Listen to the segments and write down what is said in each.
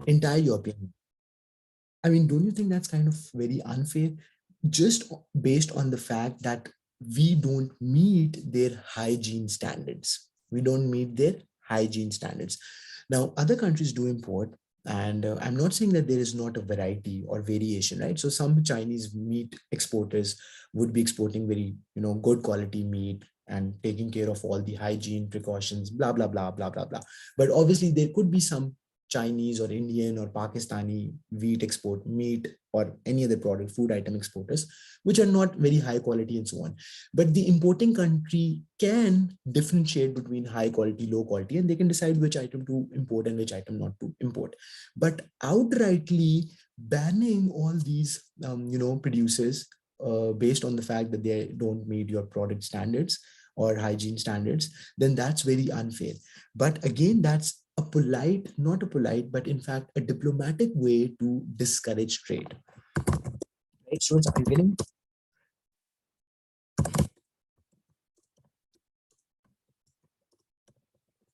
entire European. I mean, don't you think that's kind of very unfair? Just based on the fact that we don't meet their hygiene standards. We don't meet their hygiene standards. Now, other countries do import, and I'm not saying that there is not a variety or variation, right? So some Chinese meat exporters would be exporting very, good quality meat and taking care of all the hygiene precautions, blah, blah, blah, blah, blah, blah. But obviously, there could be some Chinese or Indian or Pakistani meat or any other product, food item exporters, which are not very high quality and so on. But the importing country can differentiate between high quality, low quality, and they can decide which item to import and which item not to import. But outrightly banning all these, producers based on the fact that they don't meet your product standards or hygiene standards, then that's very unfair. But again, that's a polite, not a polite, but in fact, a diplomatic way to discourage trade. Right, students, are you getting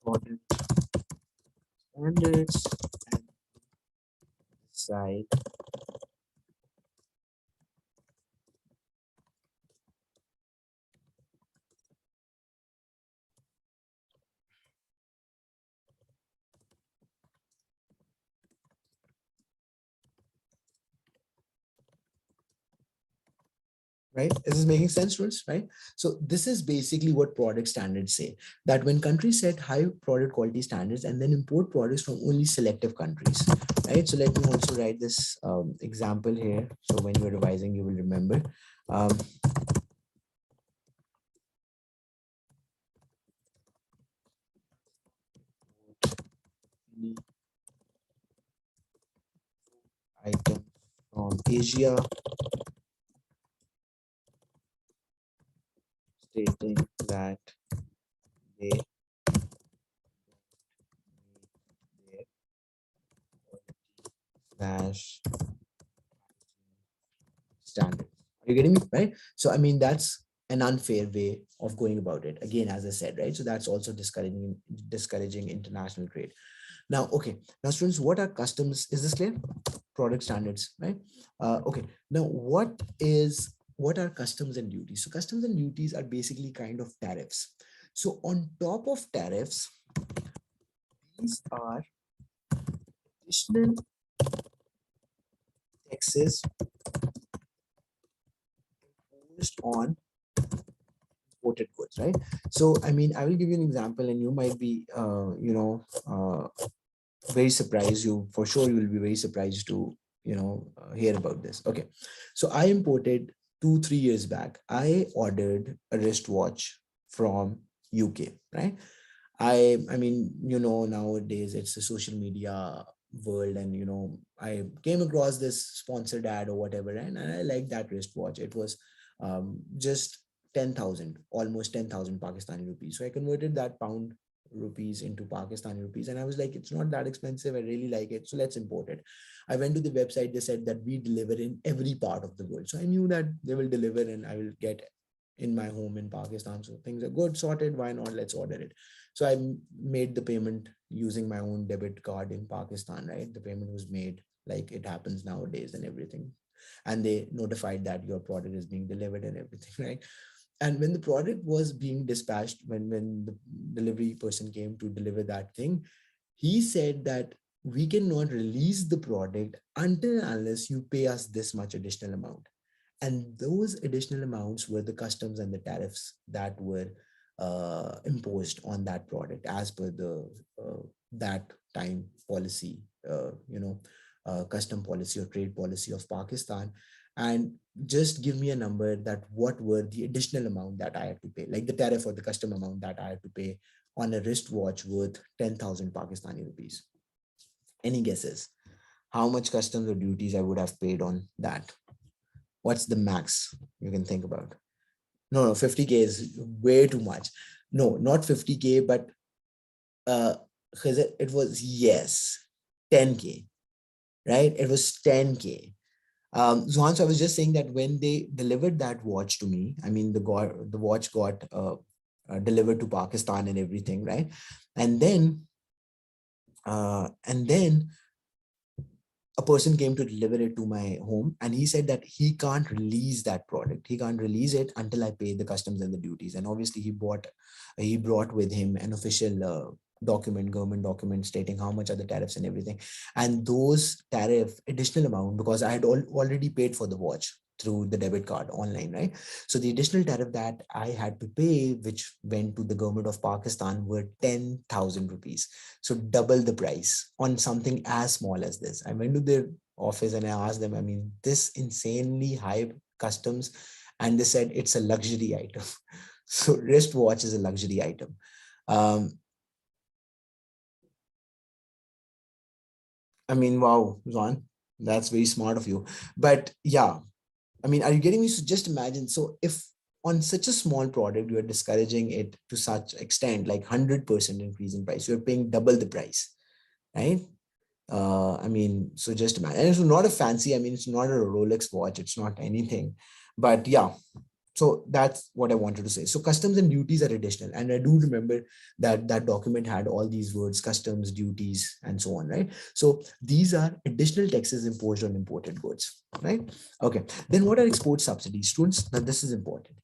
product standards and side? Right? Is this making sense, students? Right? So this is basically what product standards say, that when countries set high product quality standards and then import products from only selective countries, right? So let me also write this example here. So when you're revising, you will remember. Um, item from Asia stating that they meet their slash standards. Are you getting me? Right? So I mean that's an unfair way of going about it. Again, as I said, right? So that's also discouraging international trade. Now, okay. Now, students, what are customs? Is this clear? Product standards, right? Okay. Now, what are customs and duties? So customs and duties are basically kind of tariffs. So on top of tariffs, these are additional taxes imposed on imported goods, right? So, I mean, I will give you an example, and you might be, very surprised. You for sure you will be very surprised to hear about this. Okay, so I imported 2 3 years back. I ordered a wristwatch from UK, right? I mean, nowadays it's a social media world, and I came across this sponsored ad or whatever, and I like that wristwatch. It was just 10,000, almost 10,000 Pakistani rupees. So I converted that pound rupees into Pakistani rupees, and I was like, it's not that expensive. I really like it, so let's import it. I went to the website. They said that we deliver in every part of the world, so I knew that they will deliver, and I will get in my home in Pakistan. So things are good, sorted. Why not? Let's order it. So I made the payment using my own debit card in Pakistan, right? The payment was made like it happens nowadays and everything. And they notified that your product is being delivered and everything, right? And when the product was being dispatched, when the delivery person came to deliver that thing, he said that we cannot release the product until unless you pay us this much additional amount. And those additional amounts were the customs and the tariffs that were imposed on that product as per the that time policy, custom policy or trade policy of Pakistan. And just give me a number that what were the additional amount that I had to pay, like the tariff or the custom amount that I had to pay on a wristwatch worth 10,000 Pakistani rupees. Any guesses? How much customs or duties I would have paid on that? What's the max you can think about? No, 50K is way too much. No, not 50K, but uh, it was, yes, 10K, right? It was 10K. Zuhan, so I was just saying that when they delivered that watch to me, I mean, the watch got delivered to Pakistan and everything, right? And then a person came to deliver it to my home, and he said that he can't release that product, he can't release it until I pay the customs and the duties. And obviously he brought with him an official document, government document, stating how much are the tariffs and everything. And those tariff additional amount, because I had already paid for the watch through the debit card online, right? So the additional tariff that I had to pay, which went to the government of Pakistan, were 10,000 rupees. So double the price on something as small as this. I went to their office and I asked them, I mean, this insanely high customs, and they said it's a luxury item. So wristwatch is a luxury item. Um, I mean, wow, Ron, that's very smart of you. But yeah, I mean, are you getting me? So just imagine. So if on such a small product, you are discouraging it to such extent, like 100% increase in price, you're paying double the price, right? I mean, so just imagine. And it's not a fancy, I mean, it's not a Rolex watch, it's not anything. But yeah, so that's what I wanted to say. So customs and duties are additional. And I do remember that that document had all these words, customs, duties, and so on, right? So these are additional taxes imposed on imported goods, right? Okay. Then what are export subsidies, students? Now this is important.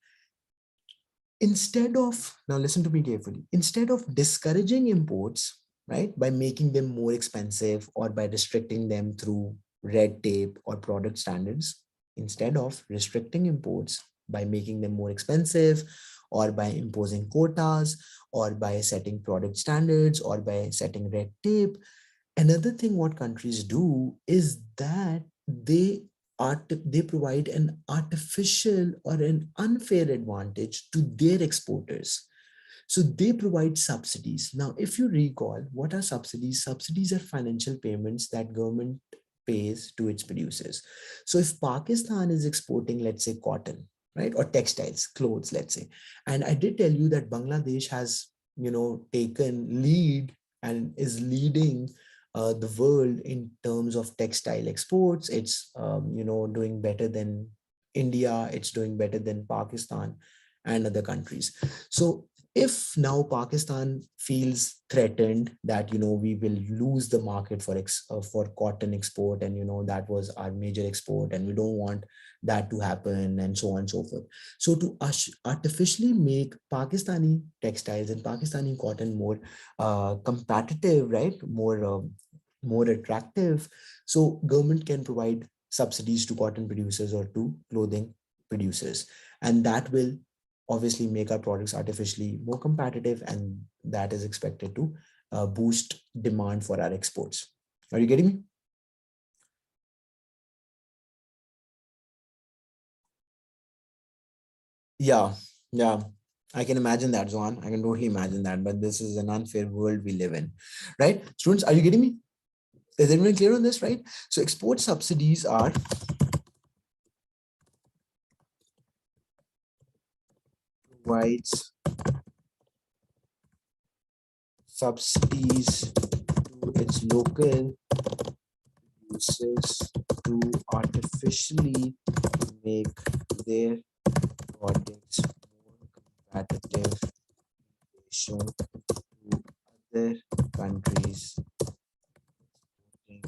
Instead of, now listen to me carefully, instead of discouraging imports, right, by making them more expensive or by restricting them through red tape or product standards, instead of restricting imports by making them more expensive or by imposing quotas or by setting product standards or by setting red tape, another thing what countries do is that they provide an artificial or an unfair advantage to their exporters. So they provide subsidies. Now, if you recall, what are subsidies? Subsidies are financial payments that government pays to its producers. So if Pakistan is exporting, let's say, cotton, right, or textiles, clothes, let's say, and I did tell you that Bangladesh has, taken lead and is leading the world in terms of textile exports. It's, doing better than India. It's doing better than Pakistan and other countries. So if now Pakistan feels threatened that we will lose the market for cotton export, and that was our major export, and we don't want that to happen, and so on and so forth. So to artificially make Pakistani textiles and Pakistani cotton more competitive, right, more attractive, so government can provide subsidies to cotton producers or to clothing producers, and that will obviously make our products artificially more competitive, and that is expected to boost demand for our exports. Are you getting me? Yeah, yeah. I can imagine that, Zohan. I can totally imagine that, but this is an unfair world we live in, right? Students, are you getting me? Is everyone clear on this, right? So export subsidies are provides subsidies to its local producers to artificially make their products more competitive in relation to other countries exporting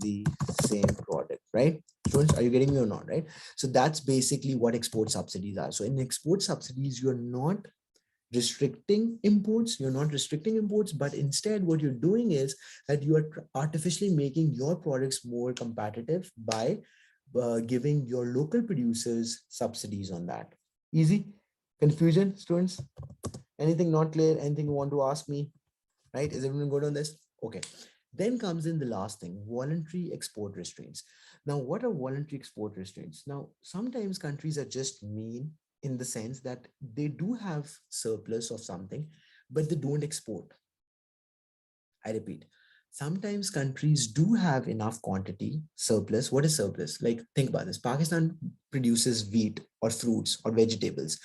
the same product, right? Students, are you getting me or not, right? So that's basically what export subsidies are. So in export subsidies, you're not restricting imports, but instead what you're doing is that you are artificially making your products more competitive by giving your local producers subsidies on that. Easy? Confusion, students? Anything not clear? Anything you want to ask me? Right? Is everyone good on this? Okay. Then comes in the last thing, voluntary export restraints. Now, what are voluntary export restraints? Now, sometimes countries are just mean in the sense that they do have surplus of something, but they don't export. I repeat, sometimes countries do have enough quantity surplus. What is surplus? Like, think about this. Pakistan produces wheat or fruits or vegetables.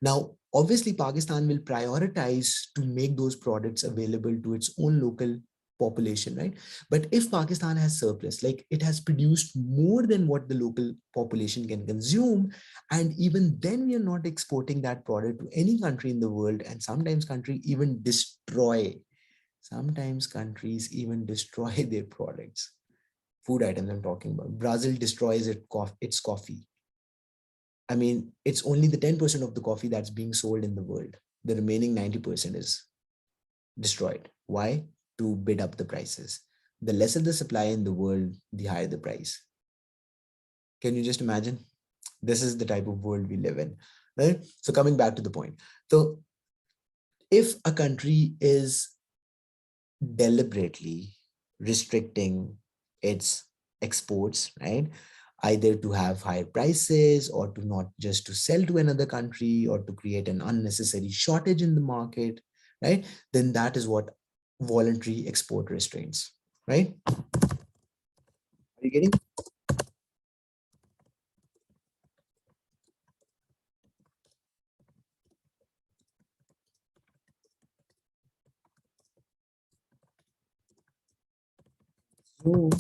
Now, obviously, Pakistan will prioritize to make those products available to its own local population, right? But if Pakistan has surplus, like it has produced more than what the local population can consume, and even then we are not exporting that product to any country in the world, and sometimes countries even destroy their products. food items I'm talking about. Brazil destroys its coffee. I mean, it's only the 10% of the coffee that's being sold in the world. The remaining 90% is destroyed. Why? To bid up the prices. The lesser the supply in the world, the higher the price. Can you just imagine? This is the type of world we live in, right? So coming back to the point. So if a country is deliberately restricting its exports, right? Either to have higher prices or to not just to sell to another country or to create an unnecessary shortage in the market, right? Then that is what voluntary export restraints, right? Are you getting? So,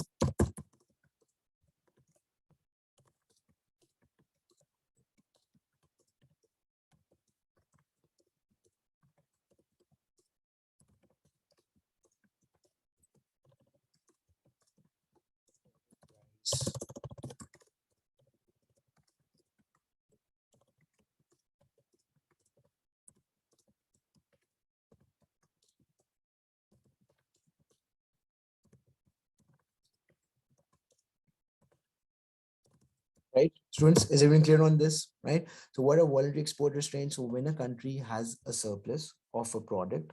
right? Students, is everyone clear on this, right? So what are voluntary export restraints? So when a country has a surplus of a product,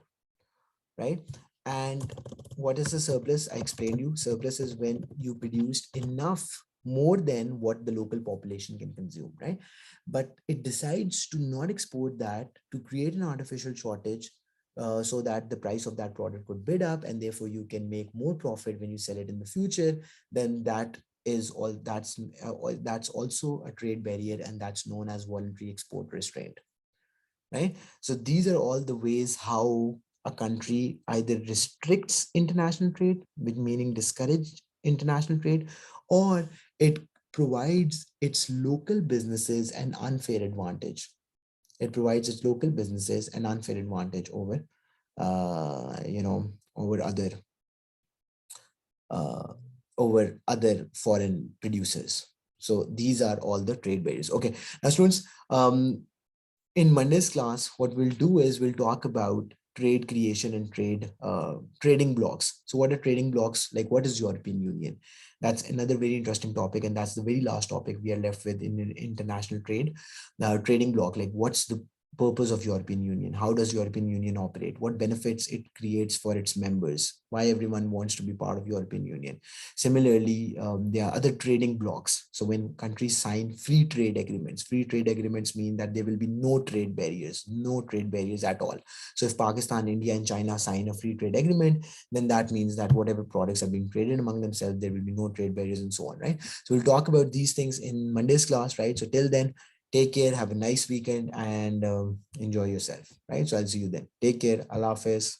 right? And what is the surplus? I explained you. Surplus is when you produced enough more than what the local population can consume, right? But it decides to not export that to create an artificial shortage so that the price of that product could bid up and therefore you can make more profit when you sell it in the future. Then that is all that's also a trade barrier, and that's known as voluntary export restraint, right? So these are all the ways how a country either restricts international trade, which meaning discourage international trade, or it provides its local businesses an unfair advantage. It provides its local businesses an unfair advantage over, over uh, other foreign producers. So these are all the trade barriers. Okay, now students, in Monday's class, what we'll do is we'll talk about trade creation and trading blocks. So what are trading blocks? Like, what is European Union? That's another very interesting topic. And that's the very last topic we are left with in international trade. Now, trading block, like what's the purpose of European Union? How does European Union operate? What benefits it creates for its members? Why everyone wants to be part of European Union? Similarly, there are other trading blocks. So when countries sign free trade agreements mean that there will be no trade barriers at all. So if Pakistan, India, and China sign a free trade agreement, then that means that whatever products are being traded among themselves, there will be no trade barriers and so on, right? So we'll talk about these things in Monday's class, right? So till then, take care, have a nice weekend, and enjoy yourself, right? So I'll see you then. Take care. Allah Hafiz.